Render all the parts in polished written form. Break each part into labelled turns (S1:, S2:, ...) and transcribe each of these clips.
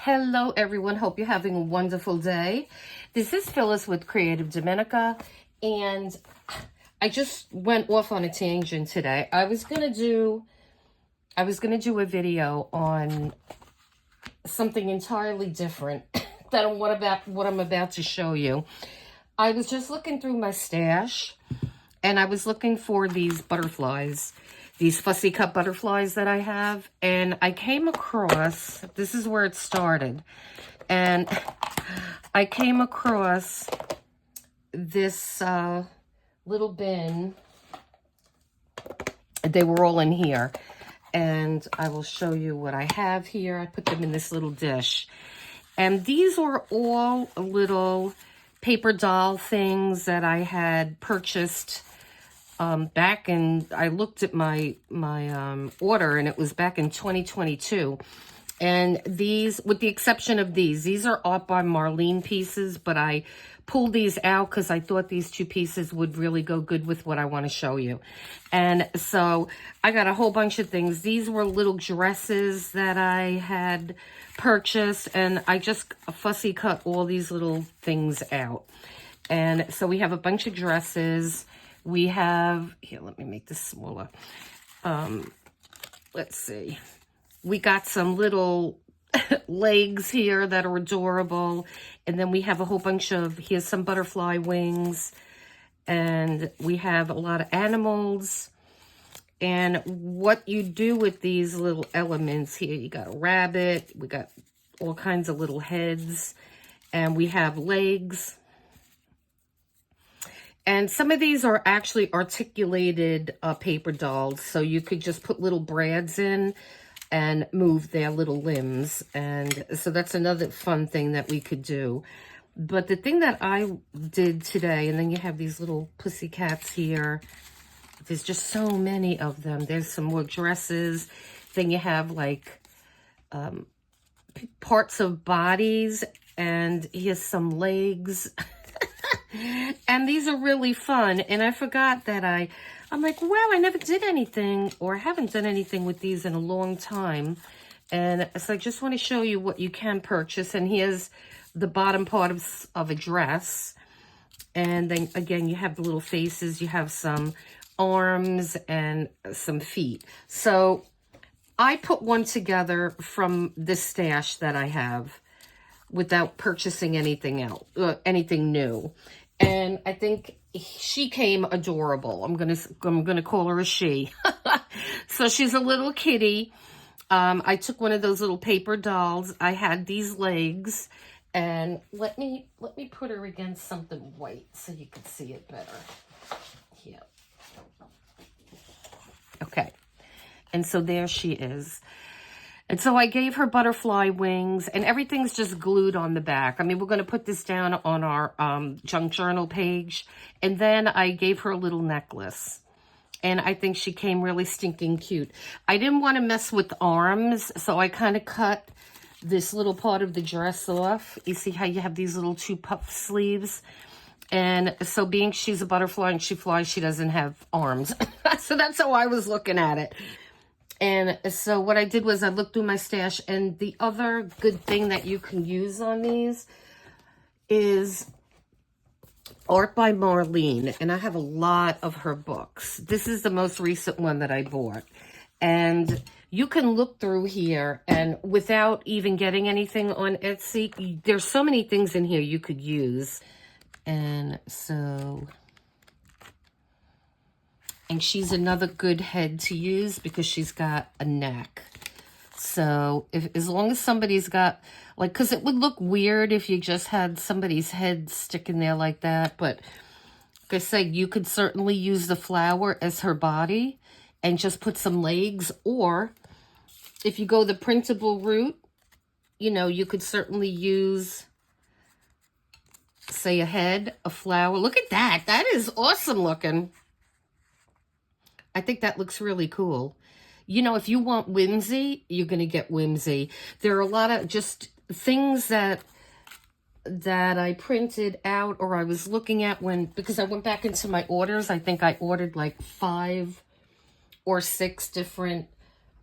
S1: Hello everyone, hope you're having a wonderful day. This is Phyllis with CreativeDomenica, and I just went off on a tangent today. I was gonna do a video on something entirely different than what I'm about to show you. I was just looking through my stash and I was looking for these butterflies, these fussy cut butterflies that I have, and I came across, this is where it started, and I came across this little bin. They were all in here, and I will show you what I have here. I put them in this little dish, and these were all little paper doll things that I had purchased back in, I looked at my order, and it was back in 2022. And these, with the exception of these are Art by Marlene pieces, but I pulled these out because I thought these two pieces would really go good with what I want to show you. And so I got a whole bunch of things. These were little dresses that I had purchased, and I just fussy cut all these little things out. And so we have a bunch of dresses. We have, here, let me make this smaller. Let's see. We got some little legs here that are adorable. And then we have a whole bunch of, here's some butterfly wings. And we have a lot of animals. And what you do with these little elements here, you got a rabbit, we got all kinds of little heads, and we have legs. And some of these are actually articulated paper dolls, so you could just put little brads in and move their little limbs. And so that's another fun thing that we could do. But the thing that I did today, and then you have these little pussy cats here. There's just so many of them. There's some more dresses. Then you have like parts of bodies, and here's some legs. And these are really fun. And I forgot that I'm like, wow, I never did anything, or haven't done anything with these in a long time. And so I just want to show you what you can purchase. And here's the bottom part of a dress. And then again, you have the little faces. You have some arms and some feet. So I put one together from this stash that I have without purchasing anything else, anything new. And I think she came adorable. I'm gonna call her a she. So she's a little kitty. I took one of those little paper dolls. I had these legs, and let me put her against something white so you can see it better. Here. Okay. And so there she is. And so I gave her butterfly wings, and everything's just glued on the back. I mean, we're going to put this down on our junk journal page. And then I gave her a little necklace. And I think she came really stinking cute. I didn't want to mess with arms, so I kind of cut this little part of the dress off. You see how you have these little two puff sleeves? And so being she's a butterfly and she flies, she doesn't have arms. So that's how I was looking at it. And so what I did was I looked through my stash, and the other good thing that you can use on these is Art by Marlene. And I have a lot of her books. This is the most recent one that I bought. And you can look through here, and without even getting anything on Etsy, there's so many things in here you could use. And so... And she's another good head to use because she's got a neck. So as long as somebody's got, like, because it would look weird if you just had somebody's head sticking there like that. But like I said, you could certainly use the flower as her body and just put some legs. Or if you go the printable route, you know, you could certainly use, say, a head, a flower. Look at that. That is awesome looking. I think that looks really cool. You know, if you want whimsy, you're going to get whimsy. There are a lot of just things that I printed out, or I was looking at because I went back into my orders. I think I ordered like 5 or 6 different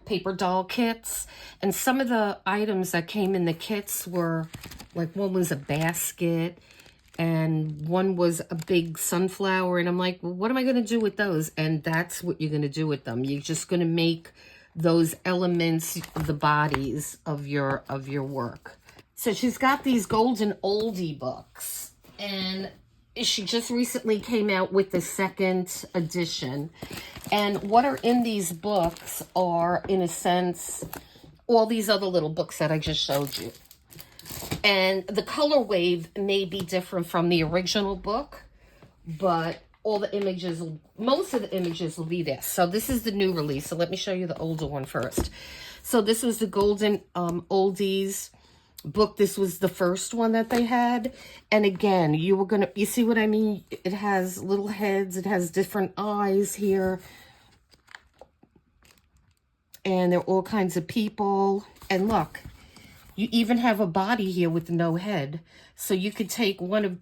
S1: paper doll kits. And some of the items that came in the kits were, like, one was a basket and one was a big sunflower. And I'm like, well, what am I going to do with those? And that's what you're going to do with them. You're just going to make those elements the bodies of your work. So she's got these golden oldie books, and she just recently came out with the second edition. And what are in these books are, in a sense, all these other little books that I just showed you. And the color wave may be different from the original book, but all the images, most of the images will be there. So this is the new release. So let me show you the older one first. So this was the Golden Oldies book. This was the first one that they had. And again, you see what I mean? It has little heads. It has different eyes here. And they're all kinds of people. And look, you even have a body here with no head. So you could take one of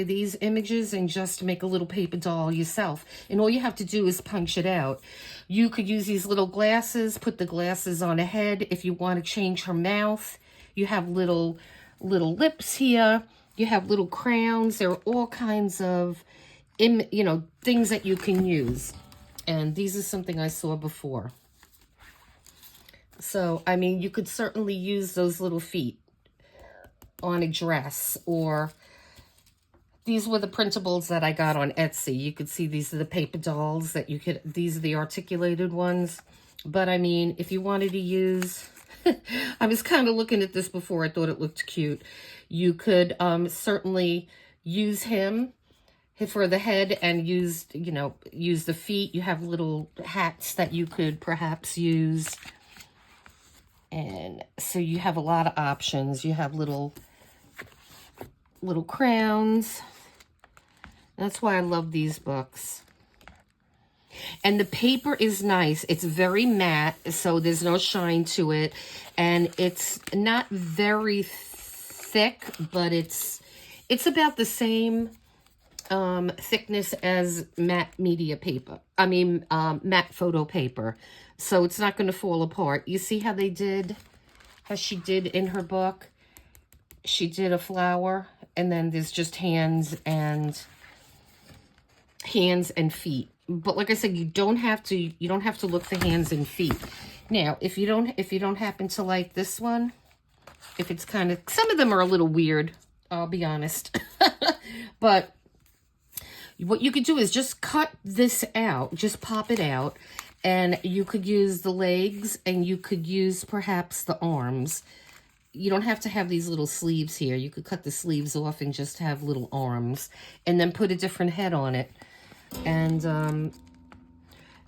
S1: these images and just make a little paper doll yourself. And all you have to do is punch it out. You could use these little glasses, put the glasses on a head. If you want to change her mouth, you have little lips here. You have little crowns. There are all kinds of, things that you can use. And these are something I saw before. So, I mean, you could certainly use those little feet on a dress, or these were the printables that I got on Etsy. You could see these are the paper dolls that these are the articulated ones. But, I mean, if you wanted to use, I was kind of looking at this before. I thought it looked cute. You could certainly use him for the head and use the feet. You have little hats that you could perhaps use. And so you have a lot of options. You have little crowns. That's why I love these books. And the paper is nice. It's very matte, so there's no shine to it. And it's not very thick, but it's about the same thickness as matte media paper. I mean, matte photo paper. So it's not going to fall apart. You see how she did in her book? She did a flower, and then there's just hands and feet. But like I said, you don't have to look for hands and feet. Now, if you don't happen to like this one, if it's kind of, some of them are a little weird, I'll be honest. But what you could do is just cut this out, just pop it out, and you could use the legs, and you could use perhaps the arms. You don't have to have these little sleeves here. You could cut the sleeves off and just have little arms, and then put a different head on it. And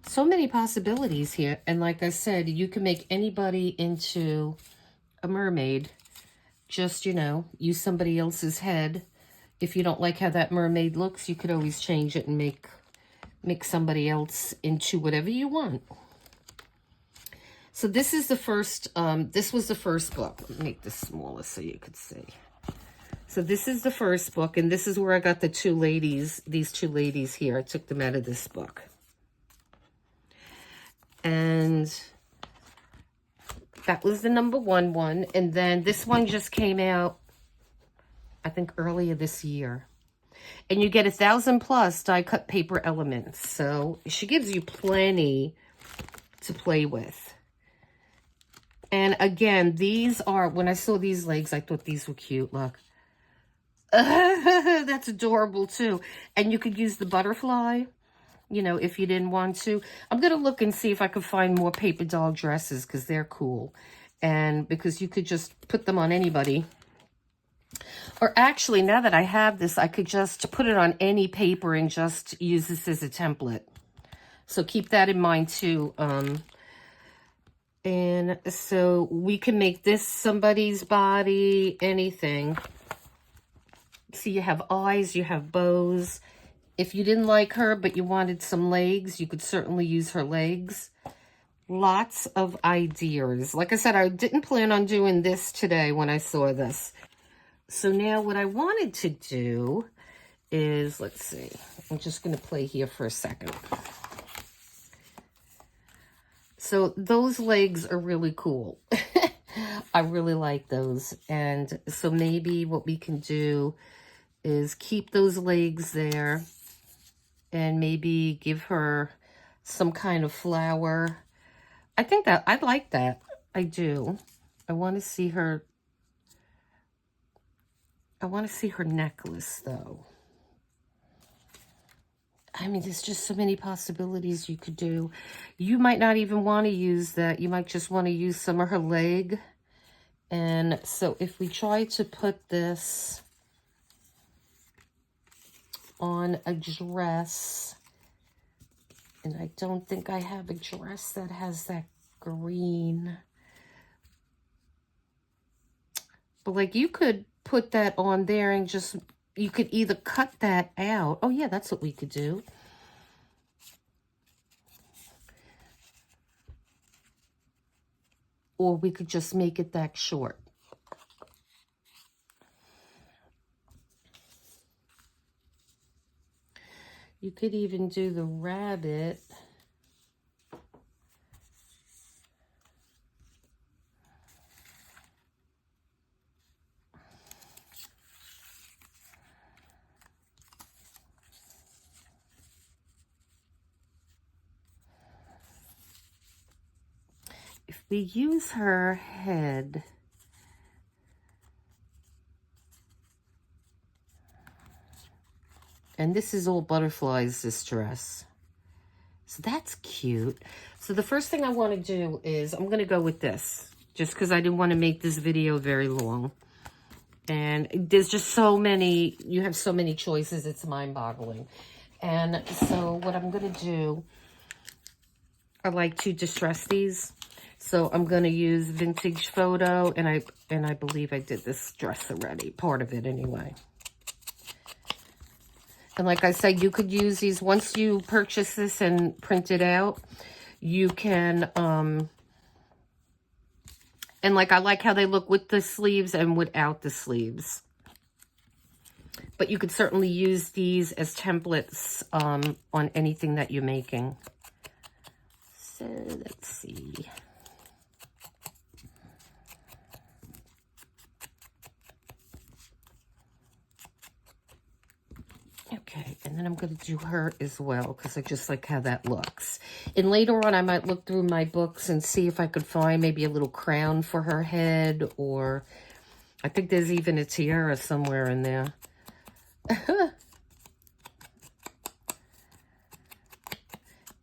S1: so many possibilities here. And like I said, you can make anybody into a mermaid. Just, use somebody else's head. If you don't like how that mermaid looks, you could always change it and make somebody else into whatever you want. So this is the first, this was the first book. Let me make this smaller so you could see. So this is the first book, and this is where I got these two ladies here. I took them out of this book. And that was the number one. And then this one just came out, I think, earlier this year. And you get 1,000+ die-cut paper elements. So she gives you plenty to play with. And again, these are, when I saw these legs, I thought these were cute. Look. That's adorable too. And you could use the butterfly, if you didn't want to. I'm going to look and see if I can find more paper doll dresses, because they're cool. And because you could just put them on anybody. Or actually, now that I have this, I could just put it on any paper and just use this as a template. So keep that in mind too. And so we can make this somebody's body, anything. See, you have eyes, you have bows. If you didn't like her, but you wanted some legs, you could certainly use her legs. Lots of ideas. Like I said, I didn't plan on doing this today when I saw this. So now what I wanted to do is, let's see. I'm just going to play here for a second. So those legs are really cool. I really like those. And so maybe what we can do is keep those legs there and maybe give her some kind of flower. I think that I like that. I do. I want to see her. I want to see her necklace though. I mean, there's just so many possibilities you could do. You might not even want to use that. You might just want to use some of her leg. And so if we try to put this on a dress, and I don't think I have a dress that has that green. But like you could put that on there and just, you could either cut that out. Oh yeah, that's what we could do. Or we could just make it that short. You could even do the rabbit. If we use her head, and this is all butterflies, this dress. So that's cute. So the first thing I want to do is I'm going to go with this, just because I didn't want to make this video very long. And there's just so many, you have so many choices, it's mind-boggling. And so what I'm going to do, I like to distress these. So I'm going to use Vintage Photo, and I believe I did this dress already, part of it anyway. And like I said, you could use these once you purchase this and print it out. You can, and like I like how they look with the sleeves and without the sleeves. But you could certainly use these as templates on anything that you're making. So let's see. Okay, and then I'm going to do her as well because I just like how that looks. And later on, I might look through my books and see if I could find maybe a little crown for her head, or I think there's even a tiara somewhere in there.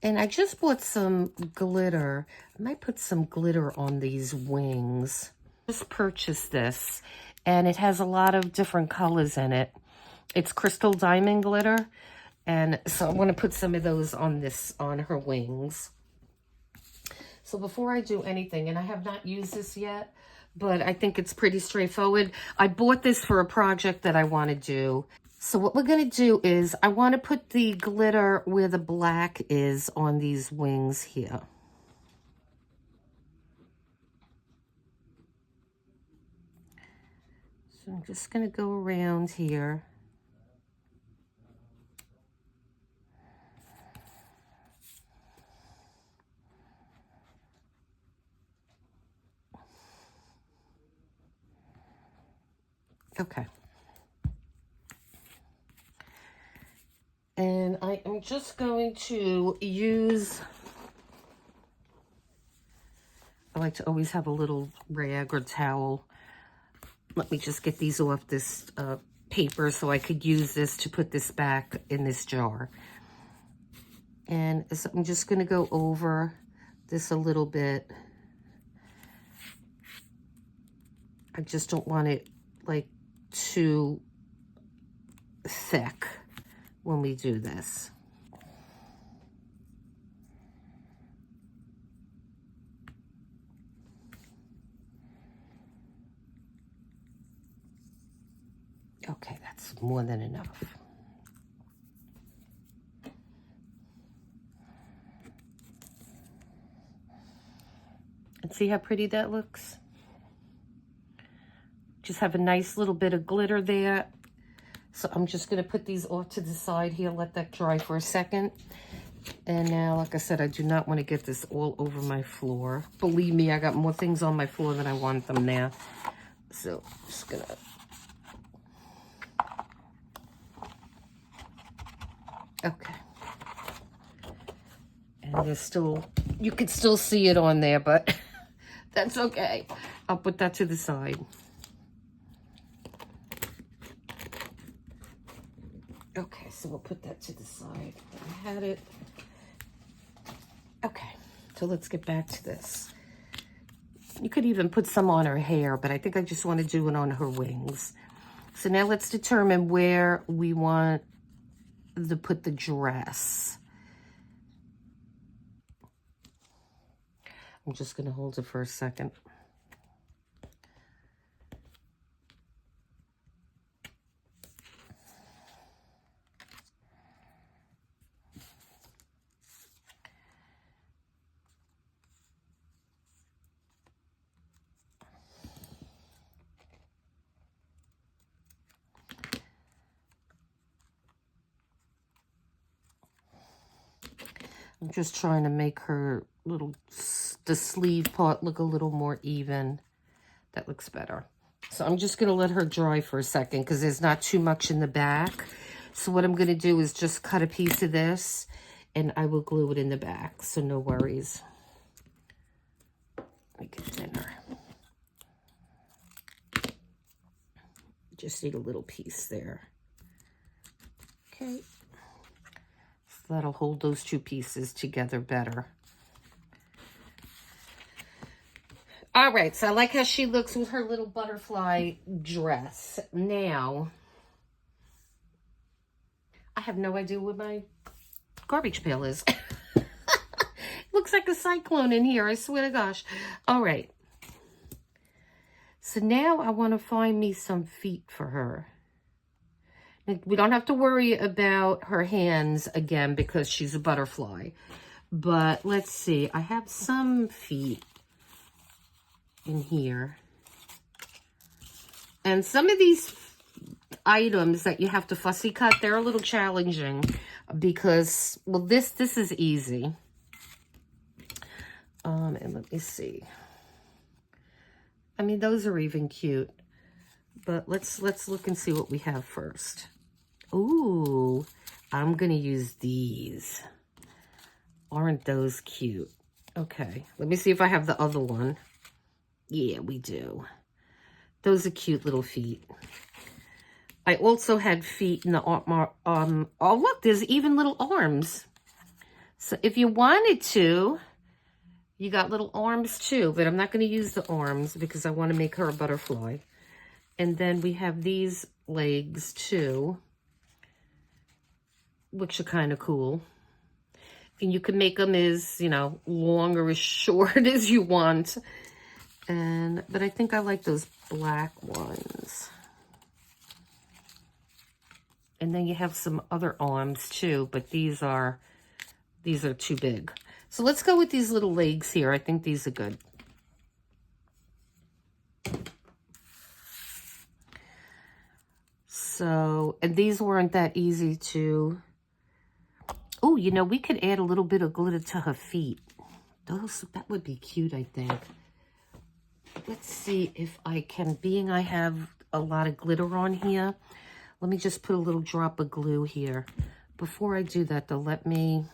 S1: And I just bought some glitter. I might put some glitter on these wings. Just purchased this, and it has a lot of different colors in it. It's crystal diamond glitter, and so I want to put some of those on on her wings. So before I do anything, and I have not used this yet, but I think it's pretty straightforward. I bought this for a project that I want to do. So what we're going to do is I want to put the glitter where the black is on these wings here. So I'm just going to go around here. Okay. And I am just going to use, I like to always have a little rag or towel. Let me just get these off this paper so I could use this to put this back in this jar. And so I'm just going to go over this a little bit. I just don't want it like too thick when we do this. Okay, that's more than enough. And see how pretty that looks? Just have a nice little bit of glitter there. So I'm just going to put these off to the side here, let that dry for a second. And now, like I said, I do not want to get this all over my floor. Believe me, I got more things on my floor than I want them there. So, just gonna... Okay. And there's still... You can still see it on there, but that's okay. I'll put that to the side. Okay, so we'll put that to the side. I had it. Okay, so let's get back to this. You could even put some on her hair, but I think I just want to do it on her wings. So now let's determine where we want to put the dress. I'm just going to hold it for a second. I'm just trying to make her the sleeve part look a little more even. That looks better. So I'm just going to let her dry for a second because there's not too much in the back. So what I'm going to do is just cut a piece of this and I will glue it in the back. So no worries. Make it thinner. Just need a little piece there. Okay. So that'll hold those two pieces together better. All right, so I like how she looks with her little butterfly dress. Now, I have no idea where my garbage pail is. Looks like a cyclone in here, I swear to gosh. All right. So now I want to find me some feet for her. We don't have to worry about her hands again because she's a butterfly. But let's see. I have some feet in here. And some of these items that you have to fussy cut, they're a little challenging because, well, this is easy. And let me see. I mean, those are even cute. But let's look and see what we have first. Ooh, I'm going to use these. Aren't those cute? Okay, let me see if I have the other one. Yeah, we do. Those are cute little feet. I also had feet in the oh, look, there's even little arms. So if you wanted to, you got little arms too, but I'm not going to use the arms because I want to make her a butterfly. And then we have these legs too, which are kind of cool. And you can make them as, you know, long or as short as you want. But I think I like those black ones. And then you have some other arms too, but these are too big. So let's go with these little legs here. I think these are good. So, and these weren't that easy to... Oh, you know, we could add a little bit of glitter to her feet. That would be cute, I think. Let's see if I can, being I have a lot of glitter on here, let me just put a little drop of glue here. Before I do that, though, let me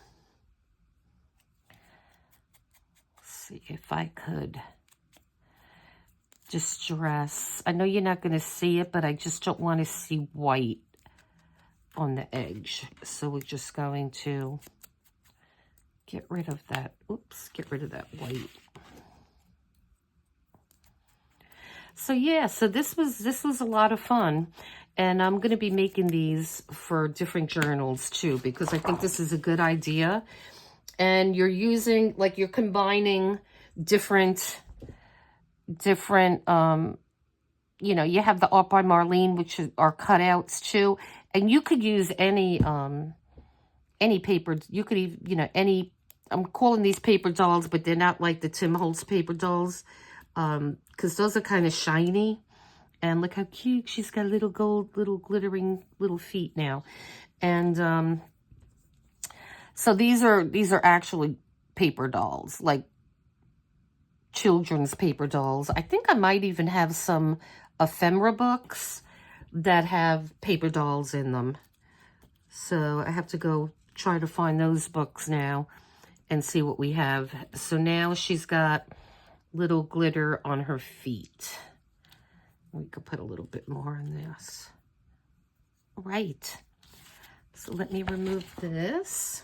S1: see if I could distress. I know you're not going to see it, but I just don't want to see white on the edge. So we're just going to get rid of that. Oops, get rid of that white. So yeah, so this was a lot of fun. And I'm going to be making these for different journals too, because I think this is a good idea. And you're using, like, you're combining different, you know, you have the Art by Marlene, which are cutouts too. And you could use any paper. You could even, you know, I'm calling these paper dolls, but they're not like the Tim Holtz paper dolls. Because those are kind of shiny. And look how cute. She's got little gold, little glittering little feet now. And So these are actually paper dolls, like children's paper dolls. I think I might even have some ephemera books that have paper dolls in them. So I have to go try to find those books now and see what we have. So now she's got little glitter on her feet. We could put a little bit more in this. Right. So let me remove this.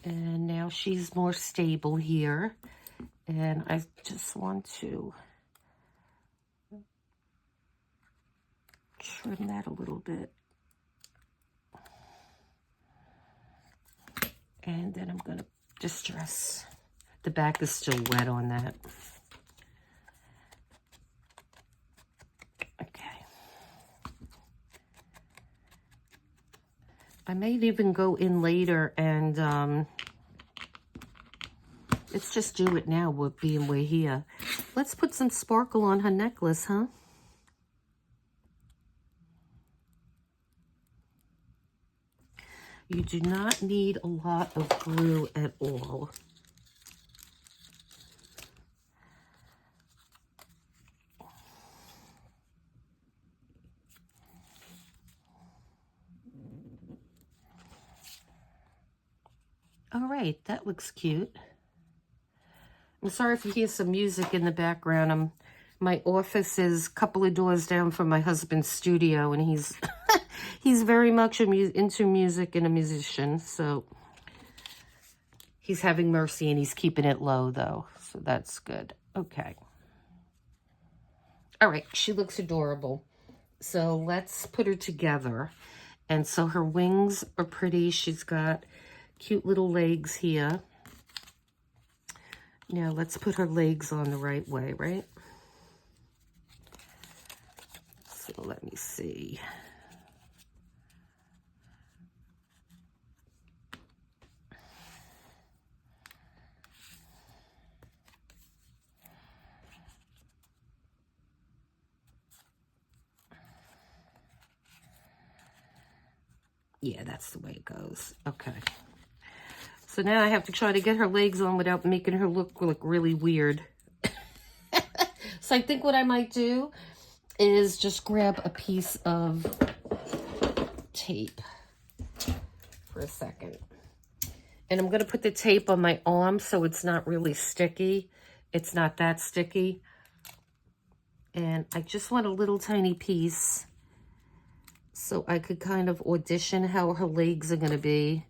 S1: And now she's more stable here. And I just want to trim that a little bit. And then I'm going to distress. The back is still wet on that. Okay. I may even go in later and let's just do it now with being way here. Let's put some sparkle on her necklace, huh? You do not need a lot of glue at all. All right, that looks cute. I'm sorry if you hear some music in the background. My office is a couple of doors down from my husband's studio, and he's he's very much into music and a musician, so he's having mercy and he's keeping it low, though, so that's good. Okay. All right, she looks adorable. So let's put her together. And so her wings are pretty. She's got cute little legs here. Now let's put her legs on the right way, right? So let me see. Yeah, that's the way it goes. Okay. So now I have to try to get her legs on without making her look really weird. So I think what I might do is just grab a piece of tape for a second. And I'm going to put the tape on my arm so it's not really sticky. It's not that sticky. And I just want a little tiny piece so I could kind of audition how her legs are going to be.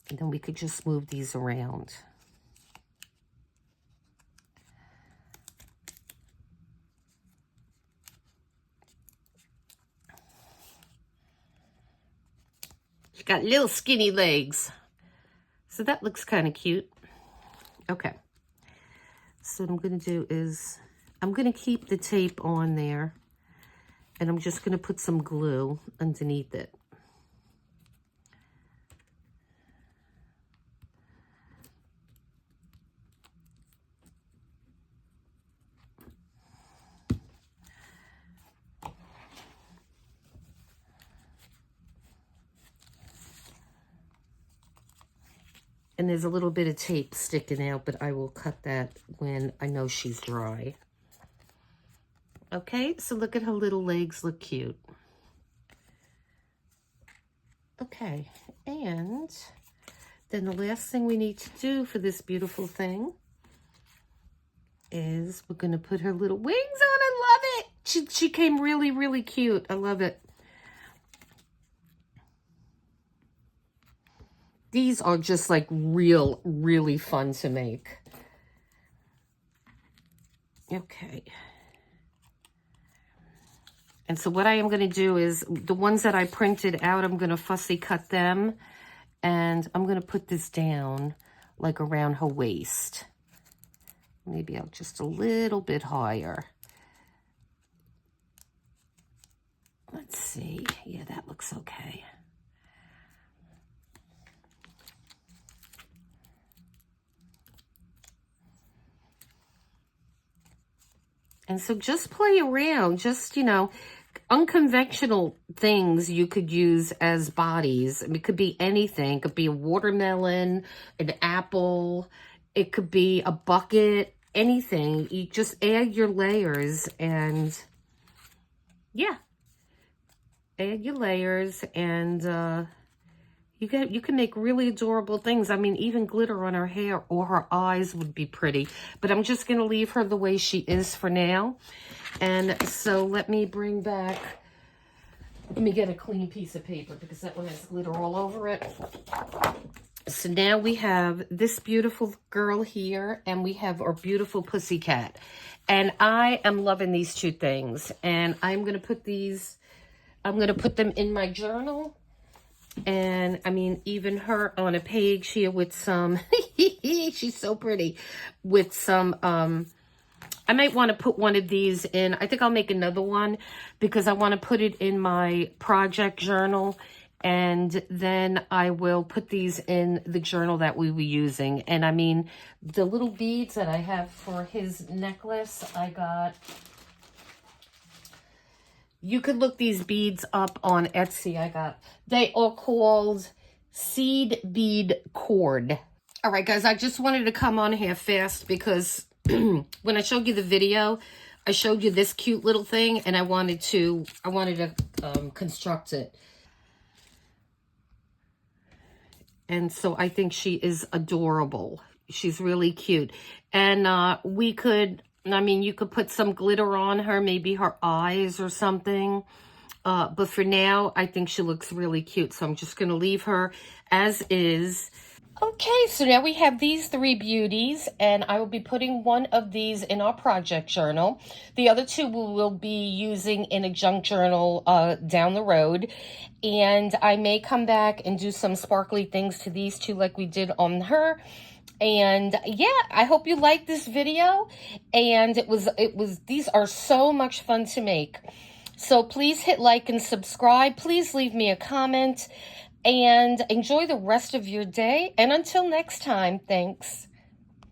S1: And then we could just move these around. She got little skinny legs. So that looks kind of cute. Okay. So what I'm going to do is I'm going to keep the tape on there. And I'm just going to put some glue underneath it. And there's a little bit of tape sticking out, but I will cut that when I know she's dry. Okay, so look at her little legs, look cute. Okay, and then the last thing we need to do for this beautiful thing is we're going to put her little wings on. I love it. She came really, really cute. I love it. These are just like really fun to make. Okay. And so what I am going to do is the ones that I printed out, I'm going to fussy cut them. And I'm going to put this down like around her waist. Maybe out just a little bit higher. Let's see. Yeah, that looks okay. And so just play around, just, you know, unconventional things you could use as bodies. I mean, it could be anything. It could be a watermelon, an apple. It could be a bucket, anything. You just add your layers and, yeah, add your layers and you can make really adorable things. I mean, even glitter on her hair or her eyes would be pretty. But I'm just going to leave her the way she is for now. And so let me bring back, let me get a clean piece of paper because that one has glitter all over it. So now we have this beautiful girl here and we have our beautiful pussycat. And I am loving these two things. And I'm going to put these, I'm going to put them in my journal. And I mean, even her on a page here with some, she's so pretty, with some, I might want to put one of these in. I think I'll make another one because I want to put it in my project journal. And then I will put these in the journal that we were using. And I mean, the little beads that I have for his necklace, I got... You could look these beads up on Etsy. They are called Seed Bead Cord. All right, guys, I just wanted to come on here fast because when I showed you the video, I showed you this cute little thing and I wanted to construct it. And so I think she is adorable. She's really cute. And we could... I mean, you could put some glitter on her, maybe her eyes or something. But for now, I think she looks really cute. So I'm just going to leave her as is. Okay, so now we have these three beauties. And I will be putting one of these in our project journal. The other two we will be using in a junk journal down the road. And I may come back and do some sparkly things to these two like we did on her. And yeah, I hope you liked this video. And these are so much fun to make. So please hit like and subscribe. Please leave me a comment and enjoy the rest of your day. And until next time, thanks.